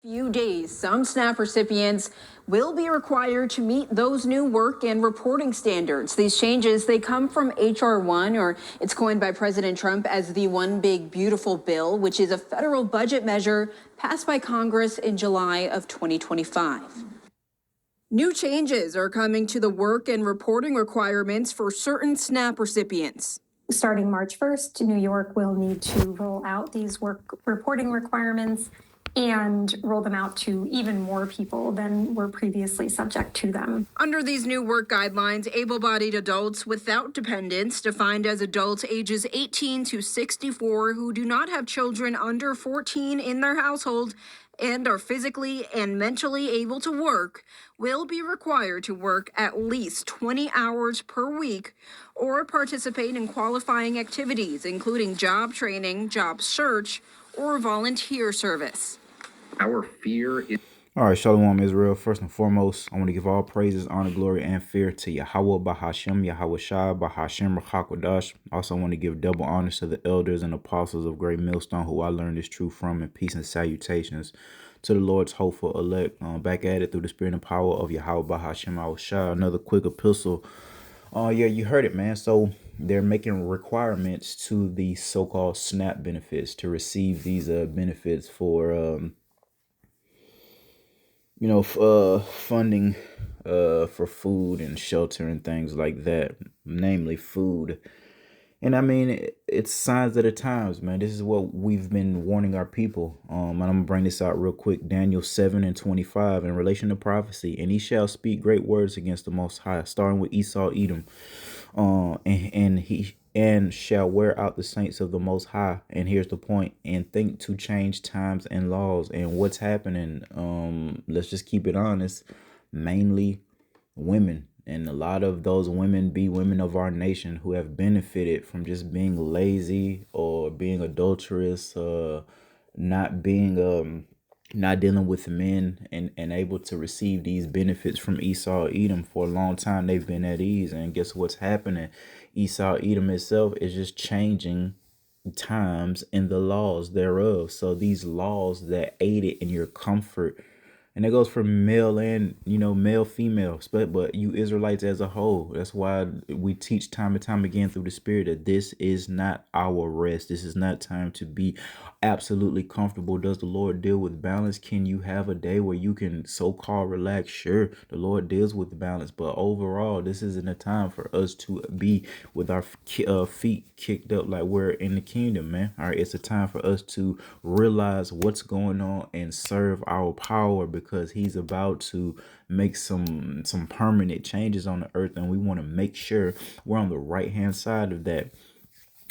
Few days, some SNAP recipients will be required to meet those new work and reporting standards. These changes, they come from H.R. 1, or it's coined by President Trump as the One Big Beautiful Bill, which is a federal budget measure passed by Congress in July of 2025. New changes are coming to the work and reporting requirements for certain SNAP recipients. Starting March 1st, New York will need to roll out these work reporting requirements and roll them out to even more people than were previously subject to them. Under these new work guidelines, able-bodied adults without dependents, defined as adults ages 18 to 64 who do not have children under 14 in their household and are physically and mentally able to work, will be required to work at least 20 hours per week or participate in qualifying activities, including job training, job search, or volunteer service. Our fear is... All right, Shalom Israel. First and foremost, I want to give all praises, honor, glory, and fear to Yahweh Bahashem, Yahweh Shai, Bahashem Rachakwadash. Also, I want to give double honors to the elders and apostles of Great Millstone who I learned this truth from, and peace and salutations to the Lord's hopeful elect. Back at it through the spirit and power of Yahweh Bahashem, Yahweh Shai. Another quick epistle. Yeah, you heard it, man. So they're making requirements to the so-called SNAP benefits to receive these benefits for funding for food and shelter and things like that, namely food. And I mean, it's signs of the times, man. This is what we've been warning our people. And I'm gonna bring this out real quick. Daniel 7:25 in relation to prophecy. And he shall speak great words against the Most High, starting with Esau, Edom. And shall wear out the saints of the Most High. And here's the point. And think to change times and laws. And what's happening, let's just keep it honest, mainly women. And a lot of those women be women of our nation who have benefited from just being lazy or being adulterous, not dealing with men and able to receive these benefits from Esau, Edom. For a long time, they've been at ease. And guess what's happening? Esau, Edom itself is just changing times and the laws thereof. So these laws that aided in your comfort, and it goes for male and, male, female, but you Israelites as a whole. That's why we teach time and time again through the spirit that this is not our rest. This is not time to be absolutely comfortable. Does the Lord deal with balance? Can you have a day where you can so-called relax? Sure, the Lord deals with balance. But overall, this isn't a time for us to be with our feet kicked up like we're in the kingdom, man. All right, it's a time for us to realize what's going on and serve our power, because he's about to make some permanent changes on the earth, and we want to make sure we're on the right hand side of that.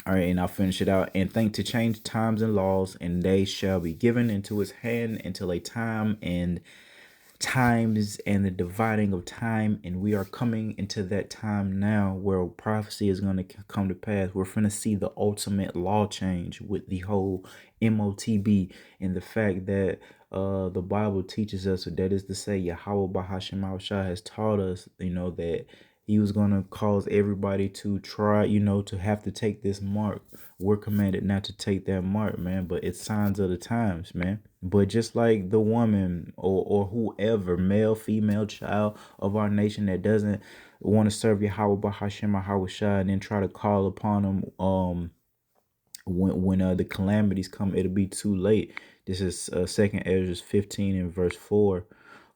All right, and I'll finish it out. And think to change times and laws, and they shall be given into his hand until a time and times and the dividing of time. And we are coming into that time now where prophecy is going to come to pass. We're going to see the ultimate law change with the whole MOTB, and the fact that the Bible teaches us, that is to say, Yahweh Bahashem Yahushua has taught us, that he was going to cause everybody to try, to have to take this mark. We're commanded not to take that mark, man, but it's signs of the times, man. But just like the woman or whoever, male, female, child of our nation that doesn't want to serve Yahweh Bahashem Yahushua and then try to call upon him when the calamities come, it'll be too late. This is 2 Ezra 15 and verse 4.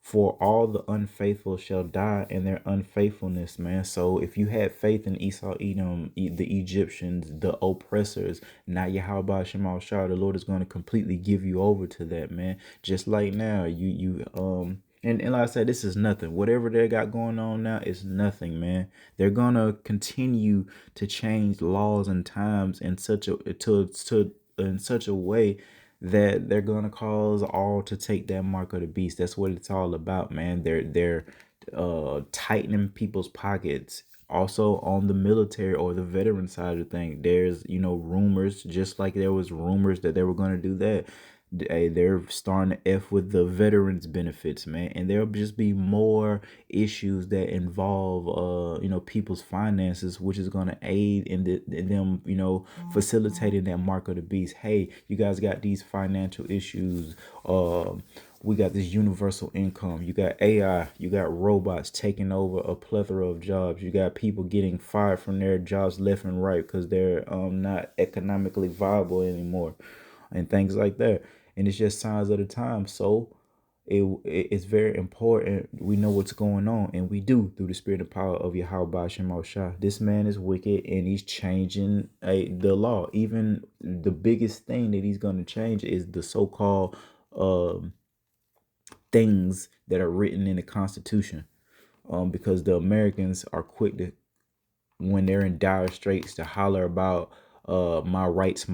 For all the unfaithful shall die in their unfaithfulness, man. So if you had faith in Esau, Edom, the Egyptians, the oppressors, now Yahweh Shema Shah, the Lord is going to completely give you over to that, man. Just like now, and like I said, this is nothing. Whatever they got going on now is nothing, man. They're gonna continue to change laws and times in such a way that they're gonna cause all to take that mark of the beast. That's what it's all about, man. They're tightening people's pockets. Also on the military or the veteran side of things, there's rumors, just like there was rumors that they were gonna do that. They're starting to F with the veterans benefits, man, and there'll just be more issues that involve people's finances, which is going to aid in them facilitating that mark of the beast. Hey, you guys got these financial issues, we got this universal income. You got AI, you got robots taking over a plethora of jobs. You got people getting fired from their jobs left and right because they're not economically viable anymore, and things like that. And it's just signs of the time. So it's very important we know what's going on, and we do through the spirit and power of Yahweh Shema Shah. This man is wicked, and he's changing the law. Even the biggest thing that he's going to change is the so-called things that are written in the Constitution, because the Americans are quick to, when they're in dire straits, to holler about my rights,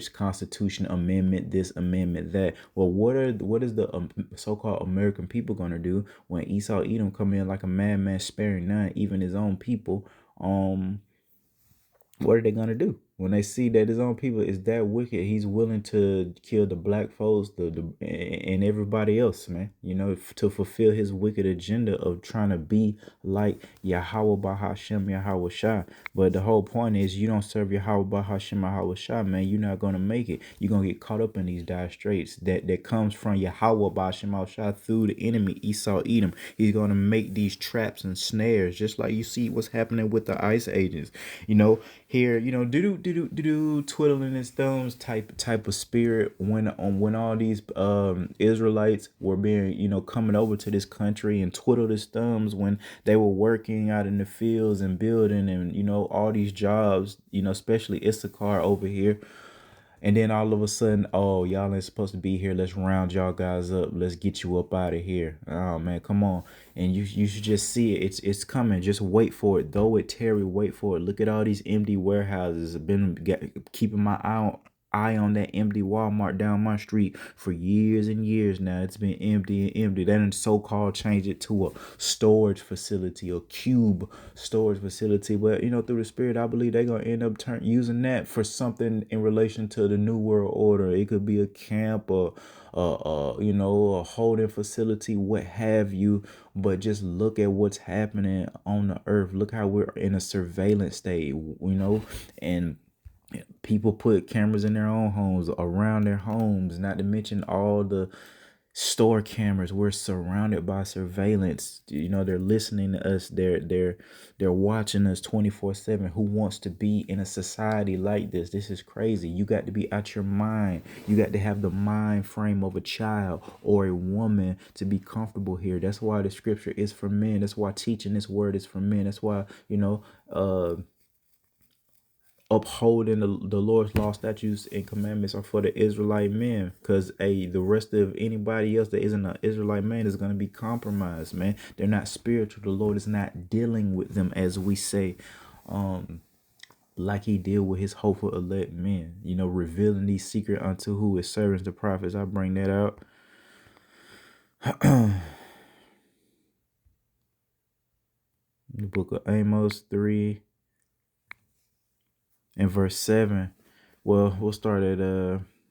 Constitution amendment, this amendment, that. Well, what is the so-called American people gonna do when Esau Edom come in like a madman, sparing none, even his own people? What are they gonna do when they see that his own people is that wicked? He's willing to kill the black folks, and everybody else, man. You know, to fulfill his wicked agenda of trying to be like Yahweh Bahashem Yahweh Shah. But the whole point is, you don't serve Yahweh Bahashem Yahweh Shah, man. You're not gonna make it. You're gonna get caught up in these dire straits that comes from Yahweh Bahashem Yahweh Shah through the enemy Esau Edom. He's gonna make these traps and snares, just like you see what's happening with the ICE agents. You know, here, you know, twiddling his thumbs type of spirit when all these Israelites were being, you know, coming over to this country, and twiddled his thumbs when they were working out in the fields and building, and, you know, all these jobs, you know, especially Issachar over here. And then all of a sudden, oh, y'all ain't supposed to be here. Let's round y'all guys up. Let's get you up out of here. Oh man, come on. And you should just see it. It's coming. Just wait for it. Though it tarry, wait for it. Look at all these empty warehouses. I've been keeping my eye on that empty Walmart down my street for years and years now. It's been empty and empty. Then so-called changed it to a storage facility, a cube storage facility. But, you know, through the spirit, I believe they're going to end up using that for something in relation to the New World Order. It could be a camp, or you know, a holding facility, what have you. But just look at what's happening on the earth. Look how we're in a surveillance state, you know, and people put cameras in their own homes, around their homes, not to mention all the store cameras. We're surrounded by surveillance. You know, they're listening to us. They're watching us 24/7. Who wants to be in a society like this? This is crazy. You got to be out your mind. You got to have the mind frame of a child or a woman to be comfortable here. That's why the scripture is for men. That's why teaching this word is for men. That's why, you know, upholding the Lord's law, statutes, and commandments are for the Israelite men, because the rest of anybody else that isn't an Israelite man is going to be compromised, man. They're not spiritual. The Lord is not dealing with them, as we say, like he deal with his hopeful elect men, you know, revealing these secret unto who his servants, the prophets. I bring that out. The book of Amos 3 and verse 7. Well, we'll start at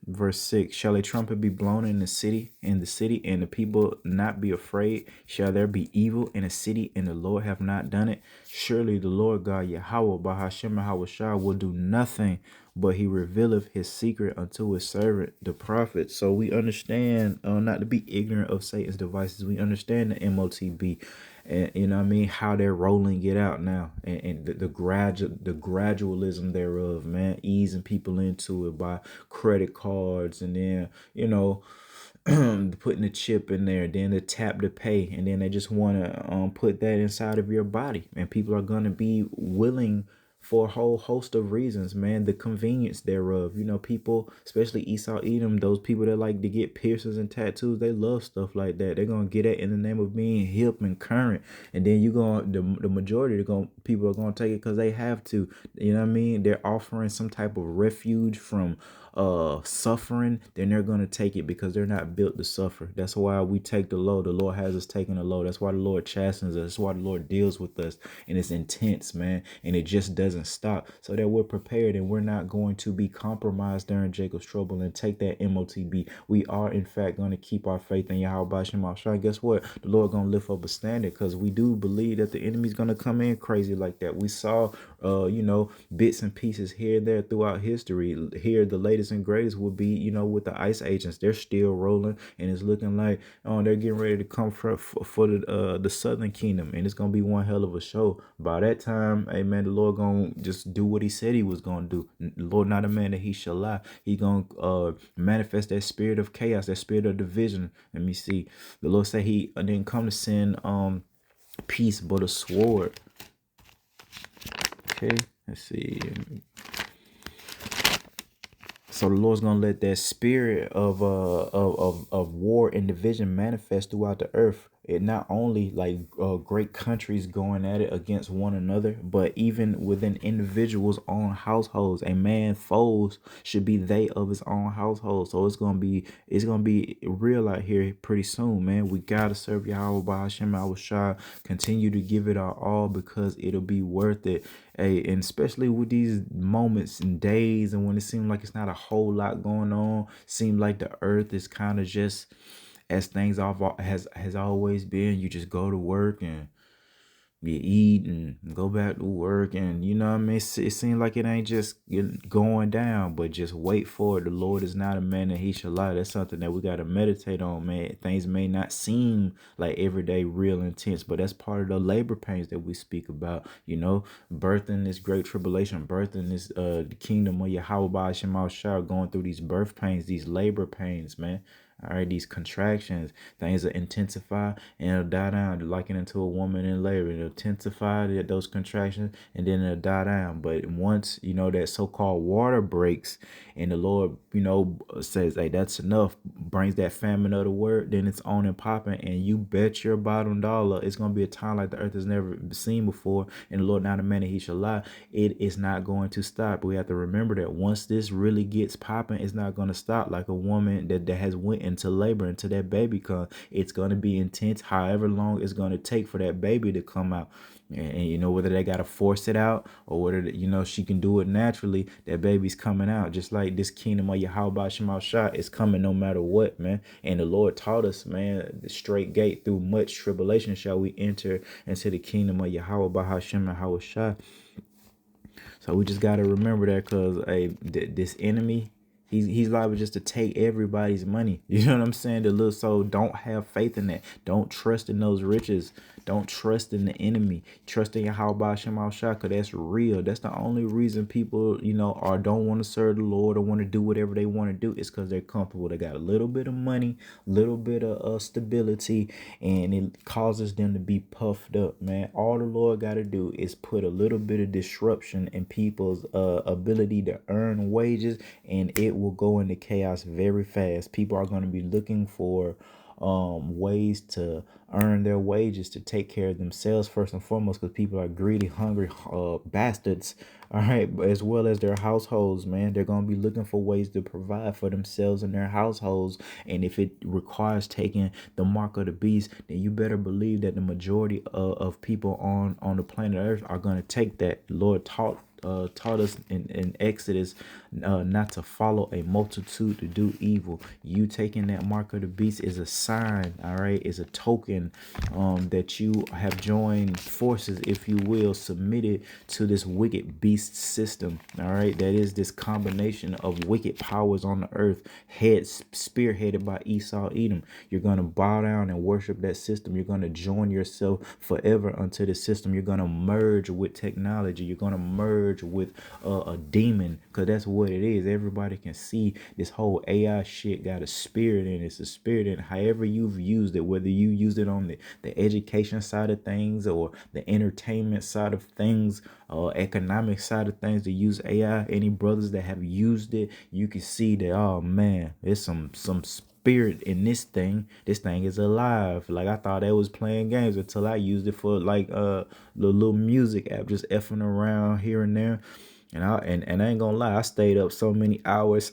verse 6. Shall a trumpet be blown in the city, and the people not be afraid? Shall there be evil in a city, and the Lord have not done it? Surely the Lord God Yahweh Bahashem Yahweh Shah will do nothing, but he revealeth his secret unto his servant the prophet. So we understand not to be ignorant of Satan's devices. We understand the MOTB, and you know what I mean, how they're rolling it out now, and the gradualism thereof, man, easing people into it by credit cards, and then, you know, putting the chip in there, then the tap to pay, and then they just want to put that inside of your body, and people are going to be willing for a whole host of reasons, man. The convenience thereof, you know, people, especially Esau Edom, those people that like to get piercings and tattoos, they love stuff like that. They're gonna get it in the name of being hip and current, and then the majority of people are gonna take it because they have to. You know what I mean? They're offering some type of refuge from suffering. Then they're gonna take it because they're not built to suffer. That's why we take the low. The Lord has us taking the low. That's why the Lord chastens us. That's why the Lord deals with us, and it's intense, man, and it just doesn't stop, so that we're prepared and we're not going to be compromised during Jacob's trouble and take that MOTB. We are in fact going to keep our faith in Yahweh Shema Shah. Guess what? The Lord gonna lift up a standard, because we do believe that the enemy's gonna come in crazy like that. We saw you know, bits and pieces here and there throughout history. Here, the latest latest and greatest will be, with the ice agents. They're still rolling, and it's looking like they're getting ready to come for the Southern Kingdom, and it's gonna be one hell of a show. By that time, amen, the Lord gonna just do what He said He was gonna do. The Lord not a man that He shall lie. He gonna manifest that spirit of chaos, that spirit of division. Let me see. The Lord said He didn't come to send peace but a sword. Okay, let's see. So the Lord's gonna let that spirit of war and division manifest throughout the earth. It not only like great countries going at it against one another, but even within individuals' own households. A man foes should be they of his own household. So it's gonna be real out here pretty soon, man. We gotta serve Yahweh by Hashem Shah. Continue to give it our all, because it'll be worth it. Hey, and especially with these moments and days, and when it seems like it's not a whole lot going on, seem like the earth is kind of just as things has always been. You just go to work and you eat and go back to work, and you know what I mean. It seems like it ain't just going down, but just wait for it. The Lord is not a man that He shall lie. That's something that we got to meditate on, man. Things may not seem like everyday real intense, but that's part of the labor pains that we speak about. Birthing this great tribulation, birthing this the kingdom of Yahweh by Shemal Shah, going through these birth pains, these labor pains, man. All right, these contractions, things will intensify and it'll die down, liken into a woman in labor. It'll intensify those contractions, and then it'll die down. But once, that so-called water breaks and the Lord, says, hey, that's enough, brings that famine of the word, then it's on and popping. And you bet your bottom dollar it's going to be a time like the earth has never seen before. And the Lord not a man that He shall lie. It is not going to stop. But we have to remember that once this really gets popping, it's not going to stop. Like a woman that has went into labor until that baby comes. It's going to be intense, however long it's going to take for that baby to come out. And whether they got to force it out or whether, she can do it naturally, that baby's coming out. Just like this kingdom of Yahweh Shemal Shah is coming no matter what, man. And the Lord taught us, man, the straight gate through much tribulation shall we enter into the kingdom of Yahweh by Hashem and Yahweh Shah. So we just got to remember that, because this enemy, He's liable just to take everybody's money. You know what I'm saying? The little soul, don't have faith in that. Don't trust in those riches. Don't trust in the enemy. Trust in Yahweh Shemal Shah, because that's real. That's the only reason people, or don't want to serve the Lord or want to do whatever they want to do, is because they're comfortable. They got a little bit of money, little bit of stability, and it causes them to be puffed up, man. All the Lord got to do is put a little bit of disruption in people's ability to earn wages, and it will go into chaos very fast. People are going to be looking for ways to earn their wages to take care of themselves first and foremost, because people are greedy, hungry bastards. All right, as well as their households, man. They're going to be looking for ways to provide for themselves and their households. And if it requires taking the mark of the beast, then you better believe that the majority of people on the planet Earth are going to take that. The Lord taught us in Exodus not to follow a multitude to do evil. You taking that mark of the beast is a sign, all right, is a token that you have joined forces, if you will, submitted to this wicked beast system, all right. That is this combination of wicked powers on the earth, spearheaded by Esau Edom. You're going to bow down and worship that system. You're going to join yourself forever unto the system. You're going to merge with technology. You're going to merge with a demon, because that's what it is. Everybody can see this whole AI shit got a spirit in it. It's a spirit in it. However you've used it, whether you used it on the education side of things or the entertainment side of things, economic side of things, to use AI. Any brothers that have used it, you can see that, oh man, there's some spirit in this thing. This thing is alive. Like, I thought I was playing games until I used it for like the little music app, just effing around here and there. And I ain't gonna lie, I stayed up so many hours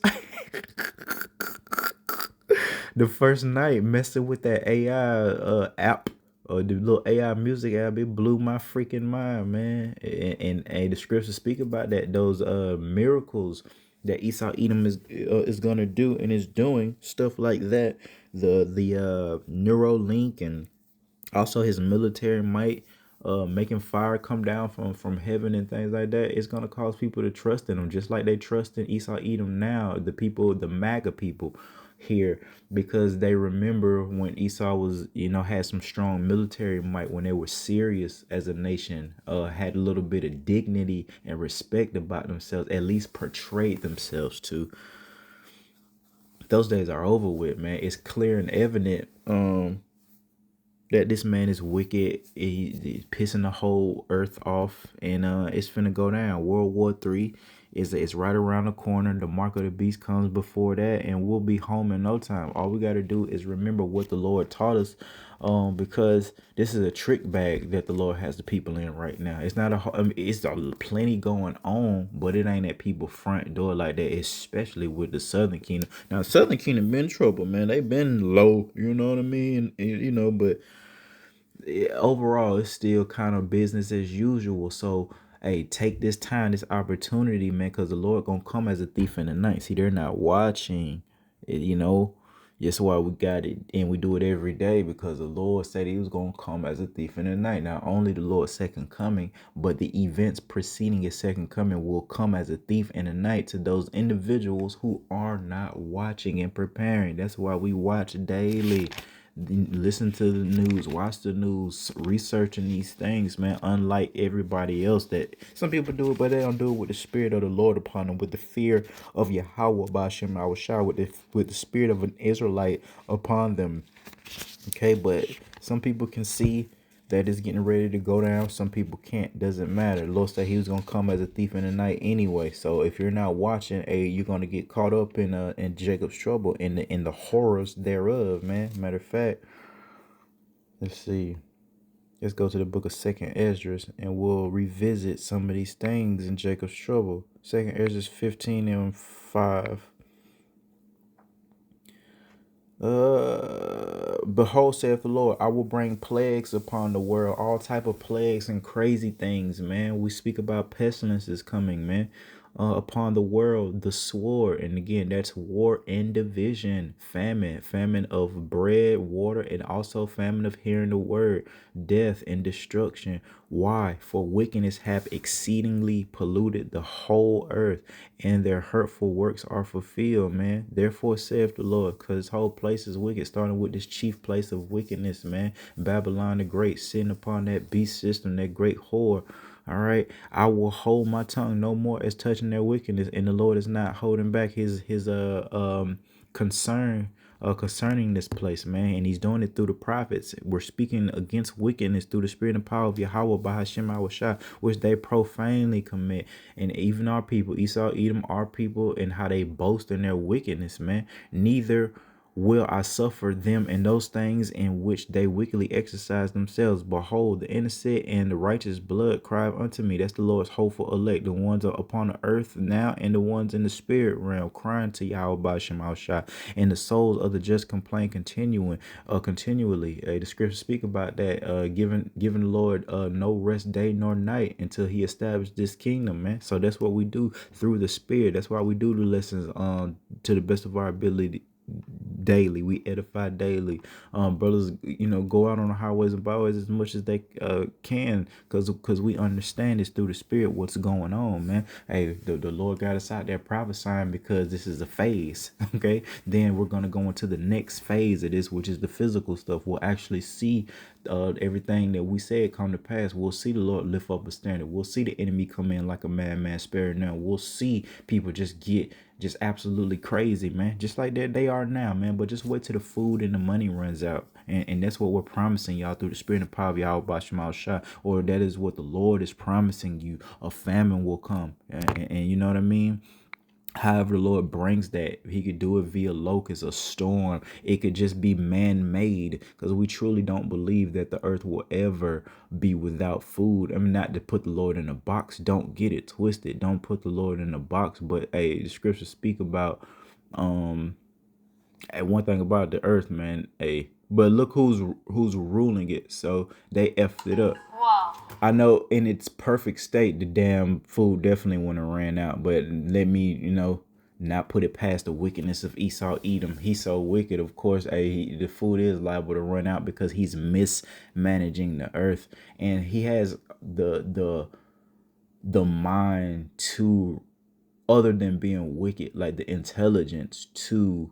the first night messing with that AI app, or the little AI music app. It blew my freaking mind, man. And the scriptures speak about that, those miracles that Esau Edom is gonna do and is doing, stuff like that. The Neuralink, and also his military might, making fire come down from heaven and things like that, it's gonna cause people to trust in them, just like they trust in Esau Edom now. The people, the MAGA people here, because they remember when Esau was, had some strong military might, when they were serious as a nation, had a little bit of dignity and respect about themselves, at least portrayed themselves to. Those days are over with, man. It's clear and evident that this man is wicked. He's pissing the whole earth off, and it's finna go down. World War III is right around the corner. The mark of the beast comes before that, and we'll be home in no time. All we got to do is remember what the Lord taught us, because this is a trick bag that the Lord has the people in right now. It's not it's plenty going on, but it ain't at people's front door like that, especially with the Southern Kingdom. Now, Southern Kingdom been in trouble, man. They been low, you know what I mean? But overall, it's still kind of business as usual. So, hey, take this time, this opportunity, man, because the Lord gonna come as a thief in the night. See, they're not watching, That's why we got it, and we do it every day, because the Lord said He was gonna come as a thief in the night. Not only the Lord's second coming, but the events preceding His second coming will come as a thief in the night to those individuals who are not watching and preparing. That's why we watch daily. Listen to the news, watch the news, researching these things, man. Unlike everybody else, that some people do it, but they don't do it with the spirit of the Lord upon them, with the fear of Yahweh Bashem Awashah, with the spirit of an Israelite upon them. Okay, but some people can see that it's getting ready to go down. Some people can't. Doesn't matter. The Lord said He was gonna come as a thief in the night anyway. So if you're not watching, you're gonna get caught up in Jacob's trouble, in the horrors thereof, man. Matter of fact, let's see. Let's go to the book of Second Esdras, and we'll revisit some of these things in Jacob's trouble. Second Esdras 15:5. Behold, saith the Lord, I will bring plagues upon the world, all type of plagues and crazy things, man. We speak about pestilences coming, man, upon the world, the sword, and again, that's war and division, famine of bread, water, and also famine of hearing the word, death and destruction. Why? For wickedness hath exceedingly polluted the whole earth, and their hurtful works are fulfilled, man. Therefore saith the Lord, because this whole place is wicked, starting with this chief place of wickedness, man. Babylon the Great, sitting upon that beast system, that great whore. All right, I will hold my tongue no more as touching their wickedness, and the Lord is not holding back his concern concerning this place, man, and He's doing it through the prophets. We're speaking against wickedness through the spirit and power of Yahweh by Hashem Awashah, which they profanely commit. And even our people, Esau, Edom, our people, and how they boast in their wickedness, man. Neither will I suffer them in those things in which they wickedly exercise themselves. Behold, the innocent and the righteous blood cry unto me. That's the Lord's hopeful elect, the ones upon the earth now, and the ones in the spirit realm, crying to Yahweh Bashem Al-Shah. And the souls of the just complain continually. The scriptures speak about that, giving the Lord no rest day nor night until He established this kingdom, man. So that's what we do through the spirit. That's why we do the lessons to the best of our ability. Daily, we edify daily. Brothers, go out on the highways and byways as much as they can, because we understand this through the spirit what's going on, man. Hey, the Lord got us out there prophesying because this is a phase. Okay, then we're gonna go into the next phase of this, which is the physical stuff. We'll actually see everything that we said come to pass. We'll see the Lord lift up a standard. We'll see the enemy come in like a madman sparing none. We'll see people just get absolutely crazy, man, just like that they are now, man. But just wait till the food and the money runs out, and that's what we're promising y'all through the spirit and power of Yahweh Bashem Al-Shah, or that is what the Lord is promising you. A famine will come, and you know what I mean. However the Lord brings that, He could do it via locust, a storm. It could just be man-made, because we truly don't believe that the earth will ever be without food. I mean, not to put the Lord in a box. Don't get it twisted. Don't put the Lord in a box. But hey, the scriptures speak about one thing about the earth, man. Hey, but look who's ruling it. So they effed it up. I know in its perfect state, the damn food definitely wouldn't have ran out. But let me, not put it past the wickedness of Esau Edom. He's so wicked, of course. The food is liable to run out because he's mismanaging the earth, and he has the mind to, other than being wicked, like the intelligence to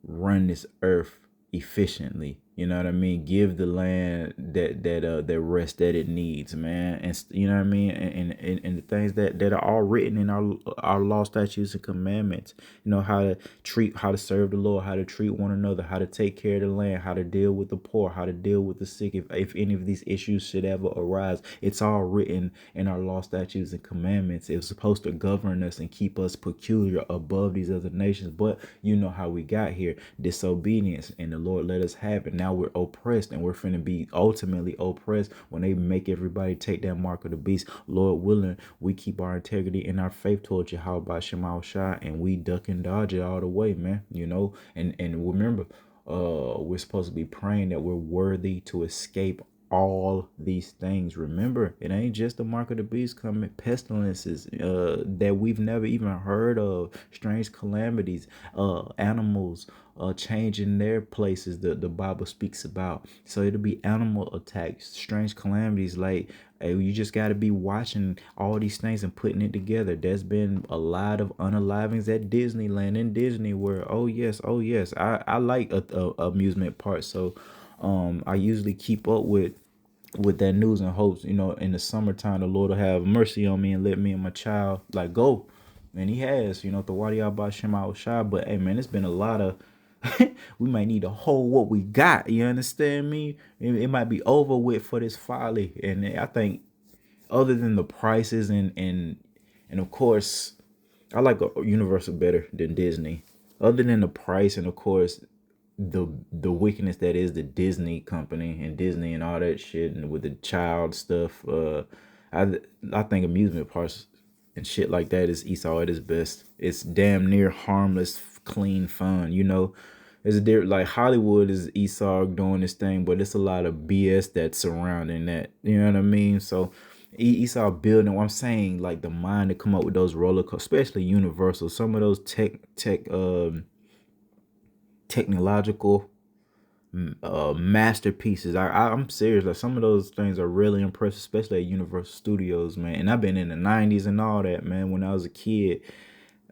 run this earth efficiently. You know what I mean? Give the land that rest that it needs, man. And you know what I mean? And the things that are all written in our law, statutes, and commandments. You know, how to serve the Lord, how to treat one another, how to take care of the land, how to deal with the poor, how to deal with the sick. If any of these issues should ever arise, it's all written in our law, statutes, and commandments. It was supposed to govern us and keep us peculiar above these other nations. But you know how we got here: disobedience, and the Lord let us have it. Now we're oppressed, and we're finna be ultimately oppressed when they make everybody take that mark of the beast. Lord willing, we keep our integrity and our faith towards Yahweh Shema Shai, and we duck and dodge it all the way, man. You know, and remember, we're supposed to be praying that we're worthy to escape all these things. Remember, it ain't just the mark of the beast coming, pestilences that we've never even heard of, strange calamities, animals changing their places the Bible speaks about. So it'll be animal attacks, strange calamities. Like, hey, you just got to be watching all these things and putting it together. There's been a lot of unalivings at Disneyland and Disney World. Oh yes, I like amusement parks, so I usually keep up with that news and hopes, you know, in the summertime the Lord will have mercy on me and let me and my child like go. And he has, you know, the Wadi Shema Shai. But hey man, it's been a lot of we might need to hold what we got. You understand me? It might be over with for this folly. And I think, other than the prices and of course, I like Universal better than Disney. Other than the price and of course the wickedness that is the Disney company and Disney and all that shit, and with the child stuff, I think amusement parks and shit like that is Esau at his best. It's damn near harmless, clean fun, you know. It's like Hollywood is Esau doing this thing, but it's a lot of BS that's surrounding that. You know what I mean? So Esau building, what I'm saying, like the mind to come up with those roller coasters, especially Universal, some of those technological masterpieces. I'm serious. Like some of those things are really impressive, especially at Universal Studios, man. And I've been in the 90s and all that, man, when I was a kid.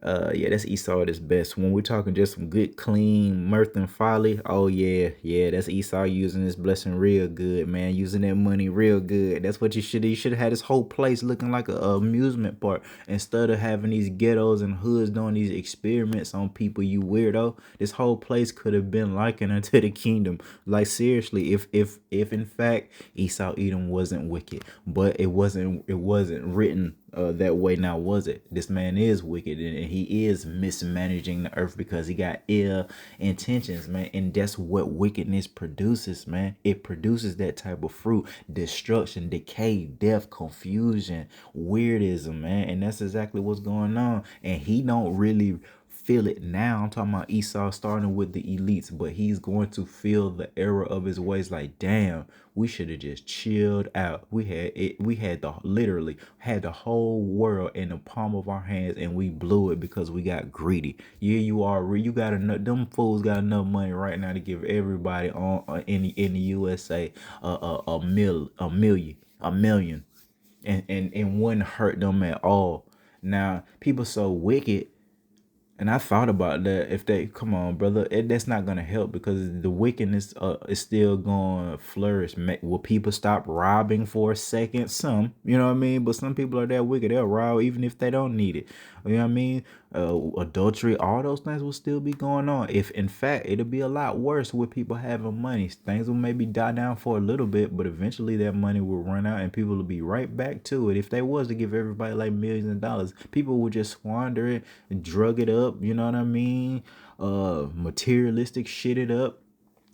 Yeah, that's Esau at his best. When we're talking just some good, clean mirth and folly, oh yeah, that's Esau using his blessing real good, man. Using that money real good. That's what you should. You should have had this whole place looking like a amusement park instead of having these ghettos and hoods doing these experiments on people. You weirdo. This whole place could have been likened unto the kingdom. Like seriously, if in fact Esau Edom wasn't wicked, but it wasn't written that way. Now was it? This man is wicked and he is mismanaging the earth because he got ill intentions, man. And that's what wickedness produces, man. It produces that type of fruit: destruction, decay, death, confusion, weirdism, man. And that's exactly what's going on. And he don't really feel it now. I'm talking about Esau starting with the elites, but he's going to feel the error of his ways. Like, damn, we should have just chilled out. We had literally had the whole world in the palm of our hands, and we blew it because we got greedy. Yeah, you got enough. Them fools got enough money right now to give everybody in the USA a million, and wouldn't hurt them at all. Now people so wicked. And I thought about that. If they come on, brother, that's not gonna help because the wickedness is still gonna flourish. Will people stop robbing for a second? Some, you know what I mean. But some people are that wicked; they'll rob even if they don't need it. You know what I mean? Adultery, all those things will still be going on. If in fact it'll be a lot worse with people having money. Things will maybe die down for a little bit, but eventually that money will run out and people will be right back to it. If they was to give everybody like millions of dollars, people would just squander it and drug it up. You know what I mean? Materialistic shit it up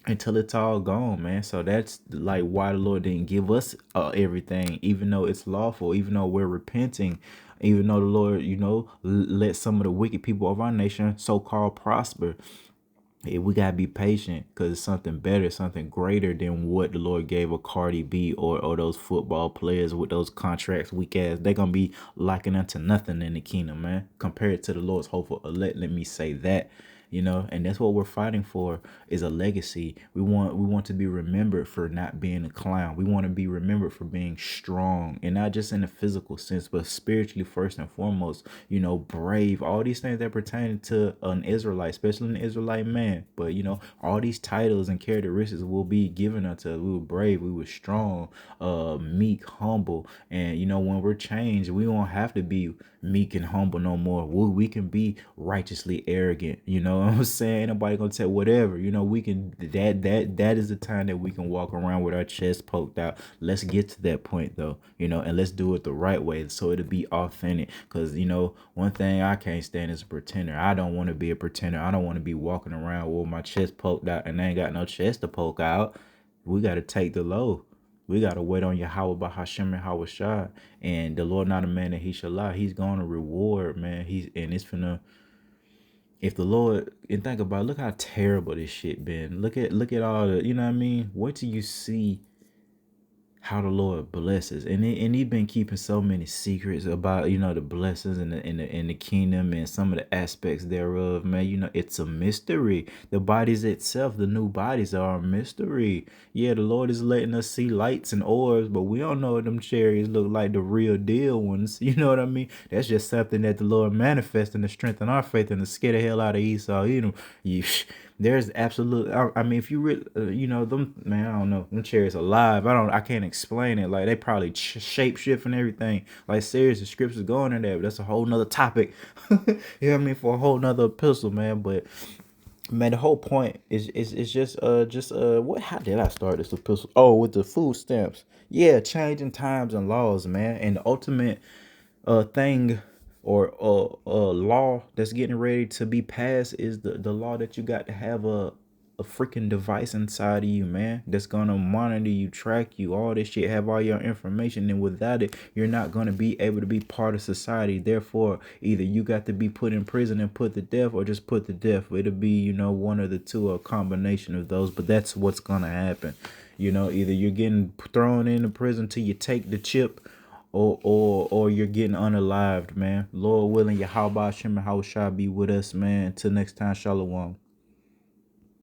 until it's all gone, man. So that's like why the Lord didn't give us everything, even though it's lawful, even though we're repenting, even though the Lord, you know, let some of the wicked people of our nation so-called prosper. We gotta be patient because it's something better, something greater than what the Lord gave a Cardi B or those football players with those contracts weak ass. They're gonna be liking unto nothing in the kingdom, man, compared to the Lord's hopeful elect. Let me say that. And that's what we're fighting for is a legacy. We want to be remembered for not being a clown. We want to be remembered for being strong, and not just in the physical sense, but spiritually first and foremost. Brave. All these things that pertain to an Israelite, especially an Israelite man. But all these titles and characteristics will be given unto us. We were brave. We were strong, meek, humble, and when we're changed, we won't have to be meek and humble no more. We can be righteously arrogant. You know what I'm saying? Ain't nobody gonna tell whatever. We can that is the time that we can walk around with our chest poked out. Let's get to that point though, and let's do it the right way so it'll be authentic. Cause one thing I can't stand is a pretender. I don't want to be a pretender. I don't want to be walking around with my chest poked out and I ain't got no chest to poke out. We gotta take the low. We gotta wait on Yahweh by Hashem and Hawashai. And the Lord not a man that he shall lie. He's gonna reward, man. It's finna. If the Lord, and think about it, look how terrible this shit been. Look at all the, you know what I mean? Wait till you see how the Lord blesses, and he been keeping so many secrets about the blessings in the kingdom and some of the aspects thereof, man. It's a mystery. The bodies itself, the new bodies, are a mystery. Yeah, the Lord is letting us see lights and orbs, but we don't know what them chariots look like, the real deal ones. You know what I mean? That's just something that the Lord manifesting to strengthen our faith and to scare the hell out of Esau. There's absolute. I mean, if you really, them, man, I don't know. Them chariots alive. I can't explain it. Like, they probably shape shift and everything. Like, seriously, scriptures going in there, but that's a whole nother topic. You know what I mean? For a whole nother epistle, man. But man, the whole point is just what? How did I start this epistle? Oh, with the food stamps. Yeah, changing times and laws, man. And the ultimate thing or law that's getting ready to be passed is the law that you got to have a freaking device inside of you, man, that's gonna monitor you, track you, all this shit, have all your information, and without it, you're not gonna be able to be part of society. Therefore, either you got to be put in prison and put to death, or just put to death. It'll be, one of the two, or a combination of those, but that's what's gonna happen. Either you're getting thrown into prison till you take the chip, or you're getting unalived, man. Lord willing, Yahweh Shem and Hawashai be with us, man. Until next time, Shalom.